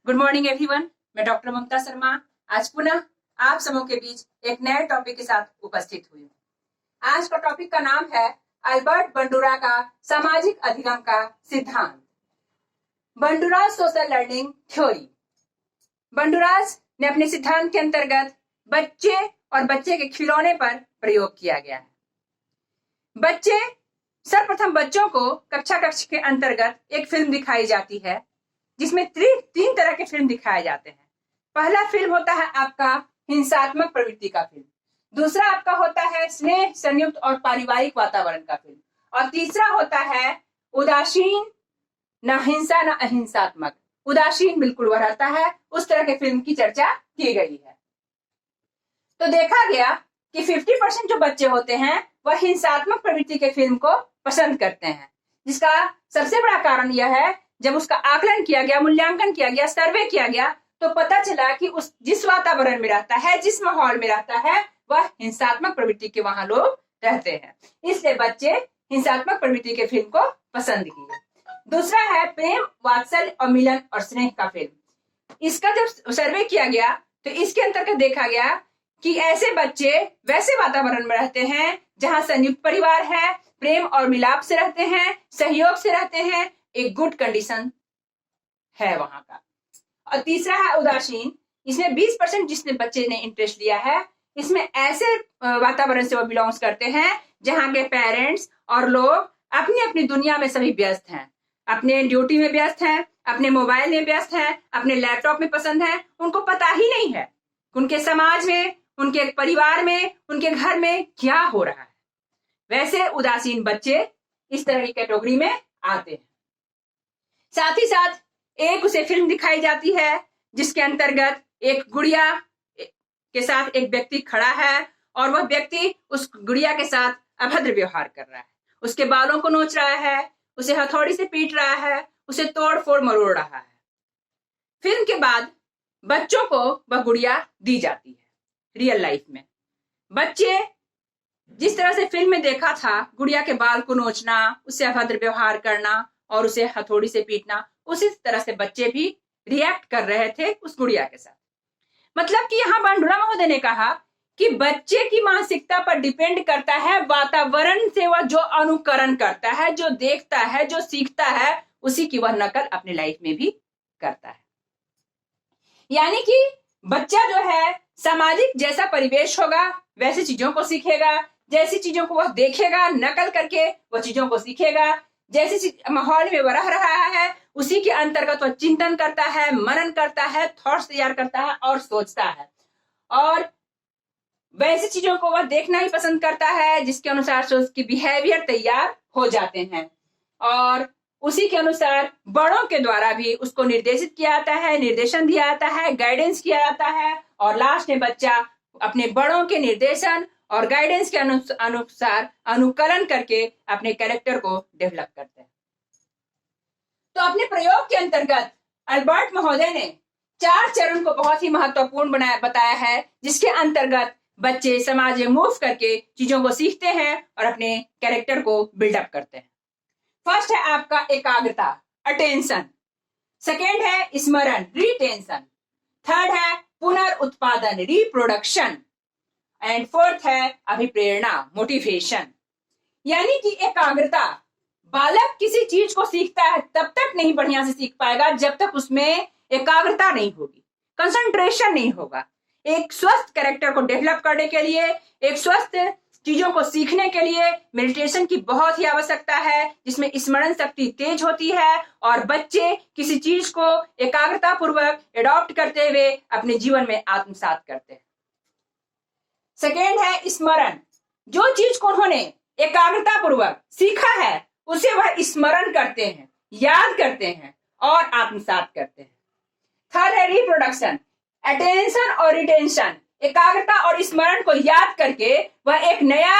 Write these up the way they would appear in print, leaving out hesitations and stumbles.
Good morning everyone. मैं doctor Mamta Sharma आज पुनः आप सबों के बीच एक नए टॉपिक के साथ उपस्थित हुई हूँ। आज का टॉपिक का नाम है अल्बर्ट बंडूरा का सामाजिक अधिगम का सिद्धांत, बंडूरास सोशल लर्निंग थ्योरी। बंडूरास ने अपने सिद्धांत के अंतर्गत बच्चे और बच्चे के खिलौने पर प्रयोग किया गया है। सर्वप्रथम बच्चों को कक्षा के अंतर्गत एक फिल्म दिखाई जाती है जिसमें तीन तरह के फिल्म दिखाए जाते हैं। पहला फिल्म होता है आपका हिंसात्मक प्रवृत्ति का फिल्म, दूसरा आपका होता है स्नेह संयुक्त और पारिवारिक वातावरण का फिल्म, और तीसरा होता है उदासीन, न हिंसा न अहिंसात्मक, उदासीन बिल्कुल वह रहता है, उस तरह के फिल्म की चर्चा की गई है। तो देखा गया कि 50% जो बच्चे होते हैं वह हिंसात्मक प्रवृत्ति के फिल्म को पसंद करते हैं, जिसका सबसे बड़ा कारण यह है जब उसका आकलन किया गया, मूल्यांकन किया गया, सर्वे किया गया तो पता चला कि जिस वातावरण में रहता है, जिस माहौल में रहता है, वह हिंसात्मक प्रवृत्ति के वहां लोग रहते हैं, इसलिए बच्चे हिंसात्मक प्रवृत्ति के फिल्म को पसंद किए। दूसरा है प्रेम, वात्सल्य और मिलन और स्नेह का फिल्म। इसका जब सर्वे किया गया तो इसके अंतर्गत देखा गया कि ऐसे बच्चे वैसे वातावरण में रहते हैं जहां संयुक्त परिवार है, प्रेम और मिलाप से रहते हैं, सहयोग से रहते हैं, एक गुड कंडीशन है वहां का। और तीसरा है उदासीन। इसमें 20% जिसने बच्चे ने इंटरेस्ट लिया है, इसमें ऐसे वातावरण से वो बिलोंग्स करते हैं जहां के पेरेंट्स और लोग अपनी अपनी दुनिया में सभी व्यस्त हैं, अपने ड्यूटी में व्यस्त हैं, अपने मोबाइल में व्यस्त हैं, अपने लैपटॉप में पसंद है, उनको पता ही नहीं है उनके समाज में, उनके परिवार में, उनके घर में क्या हो रहा है। वैसे उदासीन बच्चे इस तरह की कैटेगरी में आते हैं। साथ ही साथ एक उसे फिल्म दिखाई जाती है जिसके अंतर्गत एक गुड़िया के साथ एक व्यक्ति खड़ा है और वह व्यक्ति उस गुड़िया के साथ अभद्र व्यवहार कर रहा है, उसके बालों को नोच रहा है, उसे हथौड़ी से पीट रहा है, उसे तोड़ फोड़ मरोड़ रहा है। फिल्म के बाद बच्चों को वह गुड़िया दी जाती है। रियल लाइफ में बच्चे जिस तरह से फिल्म में देखा था, गुड़िया के बाल को नोचना, उससे अभद्र व्यवहार करना और उसे हथौड़ी से पीटना, उसी तरह से बच्चे भी रिएक्ट कर रहे थे उस गुड़िया के साथ। मतलब कि यहाँ बंडूरा महोदय ने कहा कि बच्चे की मानसिकता पर डिपेंड करता है वातावरण से वह जो अनुकरण करता है, जो देखता है, जो सीखता है, उसी की वह नकल अपनी लाइफ में भी करता है। यानी कि बच्चा जो है सामाजिक जैसा परिवेश होगा वैसी चीजों को सीखेगा, जैसी चीजों को वह देखेगा नकल करके वह चीजों को सीखेगा, जैसी माहौल में वह रह रहा है उसी के अंतर्गत वह चिंतन करता है, मनन करता है, थॉट्स तैयार करता है और सोचता है, और वैसी चीजों को वह देखना ही पसंद करता है जिसके अनुसार से उसकी बिहेवियर तैयार हो जाते हैं, और उसी के अनुसार बड़ों के द्वारा भी उसको निर्देशित किया जाता है, निर्देशन दिया जाता है, गाइडेंस किया जाता है, और लास्ट में बच्चा अपने बड़ों के निर्देशन और गाइडेंस के अनुसार अनुकरण करके अपने कैरेक्टर को डेवलप करते हैं। तो अपने प्रयोग के अंतर्गत अल्बर्ट महोदय ने 4 चरण को बहुत ही महत्वपूर्ण बताया है, जिसके अंतर्गत बच्चे समाज में मूव करके चीजों को सीखते हैं और अपने कैरेक्टर को बिल्डअप करते हैं। फर्स्ट है आपका एकाग्रता, अटेंशन। सेकेंड है स्मरण, रिटेंशन। थर्ड है पुनर्उत्पादन, रिप्रोडक्शन। एंड फोर्थ है अभिप्रेरणा, मोटिवेशन। यानी कि एकाग्रता, बालक किसी चीज को सीखता है तब तक नहीं बढ़िया से सीख पाएगा जब तक उसमें एकाग्रता नहीं होगी, कंसंट्रेशन नहीं होगा। एक स्वस्थ कैरेक्टर को डेवलप करने के लिए, एक स्वस्थ चीजों को सीखने के लिए मेडिटेशन की बहुत ही आवश्यकता है, जिसमें स्मरण शक्ति तेज होती है और बच्चे किसी चीज को एकाग्रता पूर्वक एडॉप्ट करते हुए अपने जीवन में आत्मसात करते हैं। सेकेंड है स्मरण। जो चीज को उन्होंने एकाग्रता पूर्वक सीखा है उसे वह स्मरण करते हैं, याद करते हैं और आत्मसात करते हैं। थर्ड है रिप्रोडक्शन, अटेंशन और रिटेंशन। एकाग्रता और स्मरण को याद करके वह एक नया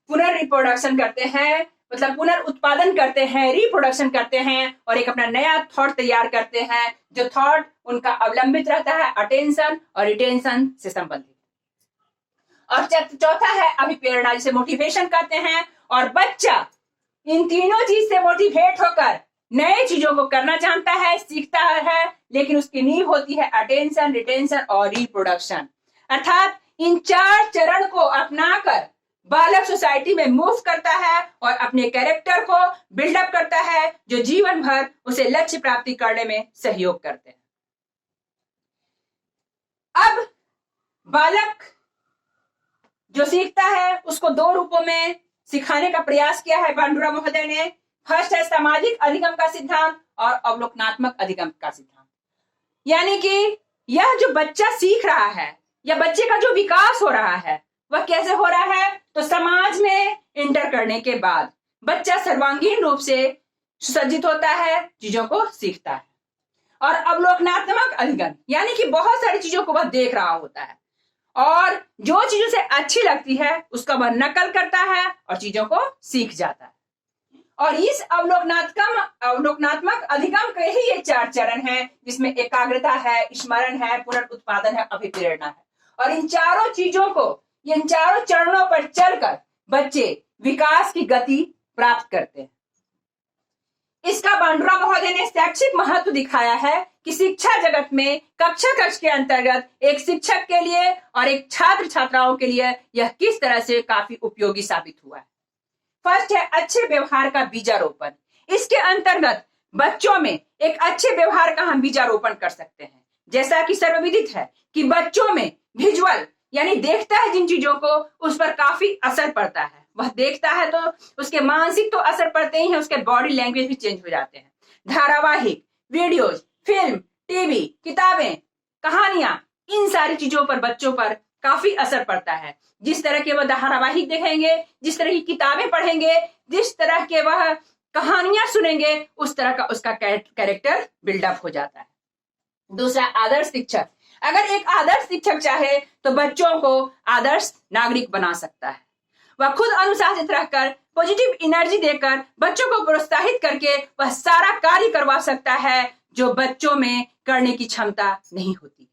पुनर्रिप्रोडक्शन करते हैं, मतलब पुनर्उत्पादन करते हैं, रिप्रोडक्शन करते हैं और एक अपना नया थॉट तैयार करते हैं, जो थॉट उनका अवलंबित रहता है अटेंशन और रिटेंशन से संबंधित। और चौथा है अभिप्रेरणा, जिसे मोटिवेशन कहते हैं, और बच्चा इन तीनों चीज से मोटिवेट होकर नए चीजों को करना जानता है, सीखता है, लेकिन उसकी नींव होती है अटेंशन, रिटेंशन और रिप्रोडक्शन। अर्थात इन 4 चरण को अपनाकर बालक सोसाइटी में मूव करता है और अपने कैरेक्टर को बिल्डअप करता है, जो जीवन भर उसे लक्ष्य प्राप्ति करने में सहयोग करते हैं। अब बालक जो सीखता है उसको 2 रूपों में सिखाने का प्रयास किया है बांडुरा महोदय ने। फर्स्ट है सामाजिक अधिगम का सिद्धांत और अवलोकनात्मक अधिगम का सिद्धांत। यानी कि यह जो बच्चा सीख रहा है या बच्चे का जो विकास हो रहा है वह कैसे हो रहा है, तो समाज में इंटर करने के बाद बच्चा सर्वांगीण रूप से सुसज्जित होता है, चीजों को सीखता है। और अवलोकनात्मक अधिगम यानी कि बहुत सारी चीजों को वह देख रहा होता है और जो चीज उसे अच्छी लगती है उसका वह नकल करता है और चीजों को सीख जाता है। और इस अवलोकनात्मक अधिगम के ही ये 4 चरण हैं, जिसमें एकाग्रता है, स्मरण है, पुनरुत्पादन है, अभिप्रेरणा है। और इन चारों चरणों पर चलकर बच्चे विकास की गति प्राप्त करते हैं। इसका बांडुरा महोदय ने शैक्षिक महत्व दिखाया है कि शिक्षा जगत में कक्षा कक्ष के अंतर्गत एक शिक्षक के लिए और एक छात्र छात्राओं के लिए यह किस तरह से काफी उपयोगी साबित हुआ है। फर्स्ट है अच्छे व्यवहार का बीजारोपण। इसके अंतर्गत बच्चों में एक अच्छे व्यवहार का हम बीजारोपण कर सकते हैं। जैसा कि सर्वविदित है कि बच्चों में विजुअल यानी देखता है जिन चीजों को, उस पर काफी असर पड़ता है। वह देखता है तो उसके मानसिक तो असर पड़ते ही है, उसके बॉडी लैंग्वेज भी चेंज हो जाते हैं। धारावाहिक, वीडियोज, फिल्म, टीवी, किताबें, कहानियां, इन सारी चीजों पर बच्चों पर काफी असर पड़ता है। जिस तरह के वह धारावाहिक देखेंगे, जिस तरह की किताबें पढ़ेंगे, जिस तरह के वह कहानियां सुनेंगे, उस तरह का उसका कैरेक्टर बिल्डअप हो जाता है। दूसरा, आदर्श शिक्षक। अगर एक आदर्श शिक्षक चाहे तो बच्चों को आदर्श नागरिक बना सकता है। वह खुद अनुशासित रहकर पॉजिटिव एनर्जी देकर बच्चों को प्रोत्साहित करके वह सारा कार्य करवा सकता है जो बच्चों में करने की क्षमता नहीं होती।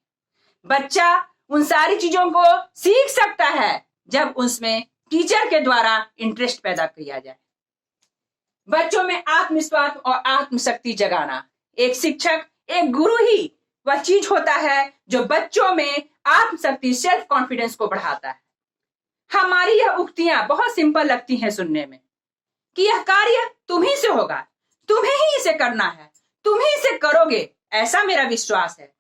बच्चा उन सारी चीजों को सीख सकता है जब उसमें टीचर के द्वारा इंटरेस्ट पैदा किया जाए। बच्चों में आत्मविश्वास और आत्मशक्ति जगाना। एक शिक्षक, एक गुरु ही वह चीज होता है जो बच्चों में आत्मशक्ति, सेल्फ कॉन्फिडेंस को बढ़ाता है। हमारी यह उक्तियां बहुत सिंपल लगती हैं सुनने में कि यह कार्य तुम ही से होगा, तुम्हें ही इसे करना है, तुम ही इसे करोगे, ऐसा मेरा विश्वास है।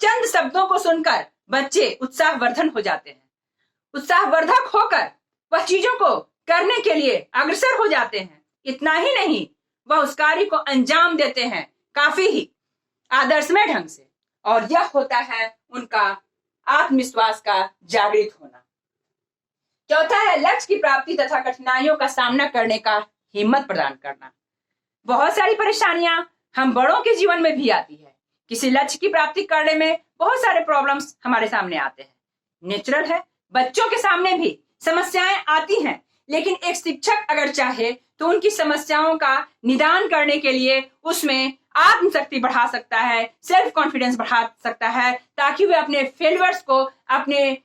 चंद शब्दों को सुनकर बच्चे उत्साहवर्धन हो जाते हैं। उत्साहवर्धक होकर वह चीजों को करने के लिए अग्रसर हो जाते हैं। इतना ही नहीं, वह उस कार्य को अंजाम देते हैं काफी ही आदर्शमय ढंग से, और यह होता है उनका आत्मविश्वास का जागृत होना। चौथा है लक्ष्य की प्राप्ति तथा कठिनाइयों का सामना करने का हिम्मत प्रदान करना। बहुत सारी परेशानियां हम बड़ों के जीवन में भी आती है। किसी लक्ष्य की प्राप्ति करने में बहुत सारे प्रॉब्लम्स हमारे सामने आते हैं, नेचुरल है। बच्चों के सामने भी समस्याएं आती हैं, लेकिन एक शिक्षक अगर चाहे तो उनकी समस्याओं का निदान करने के लिए उसमें आत्मशक्ति बढ़ा सकता है, सेल्फ कॉन्फिडेंस बढ़ा सकता है, ताकि वे अपने फेलियर्स को, अपने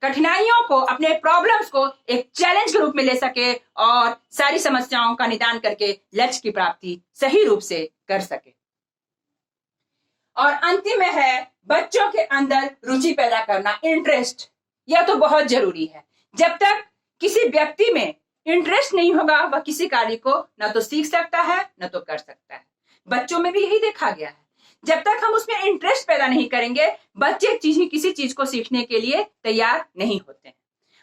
कठिनाइयों को, अपने प्रॉब्लम्स को एक चैलेंज के रूप में ले सके और सारी समस्याओं का निदान करके लक्ष्य की प्राप्ति सही रूप से कर सके। और अंतिम में है बच्चों के अंदर रुचि पैदा करना, इंटरेस्ट। यह तो बहुत जरूरी है। जब तक किसी व्यक्ति में इंटरेस्ट नहीं होगा वह किसी कार्य को ना तो सीख सकता है ना तो कर सकता है। बच्चों में भी यही देखा गया है। जब तक हम उसमें इंटरेस्ट पैदा नहीं करेंगे, बच्चे किसी चीज को सीखने के लिए तैयार नहीं होते हैं।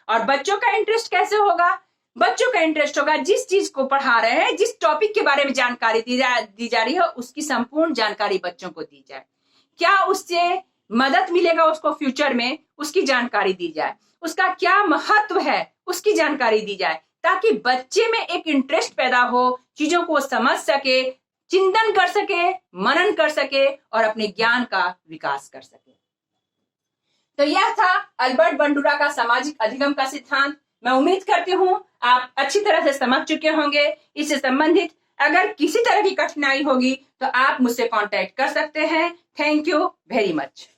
और बच्चों का इंटरेस्ट कैसे होगा? बच्चों का इंटरेस्ट होगा जिस चीज को पढ़ा रहे हैं, जिस टॉपिक के बारे में जानकारी दी जा रही है, उसकी संपूर्ण जानकारी बच्चों को दी जाए। क्या उससे मदद मिलेगा उसको फ्यूचर में, उसकी जानकारी दी जाए। उसका क्या महत्व है उसकी जानकारी दी जाए, ताकि बच्चे में एक इंटरेस्ट पैदा हो, चीजों को समझ सके, चिंतन कर सके, मनन कर सके और अपने ज्ञान का विकास कर सके। तो यह था अल्बर्ट बंडुरा का सामाजिक अधिगम का सिद्धांत। मैं उम्मीद करती हूं आप अच्छी तरह से समझ चुके होंगे। इससे संबंधित अगर किसी तरह की कठिनाई होगी तो आप मुझसे कांटेक्ट कर सकते हैं। Thank you very much.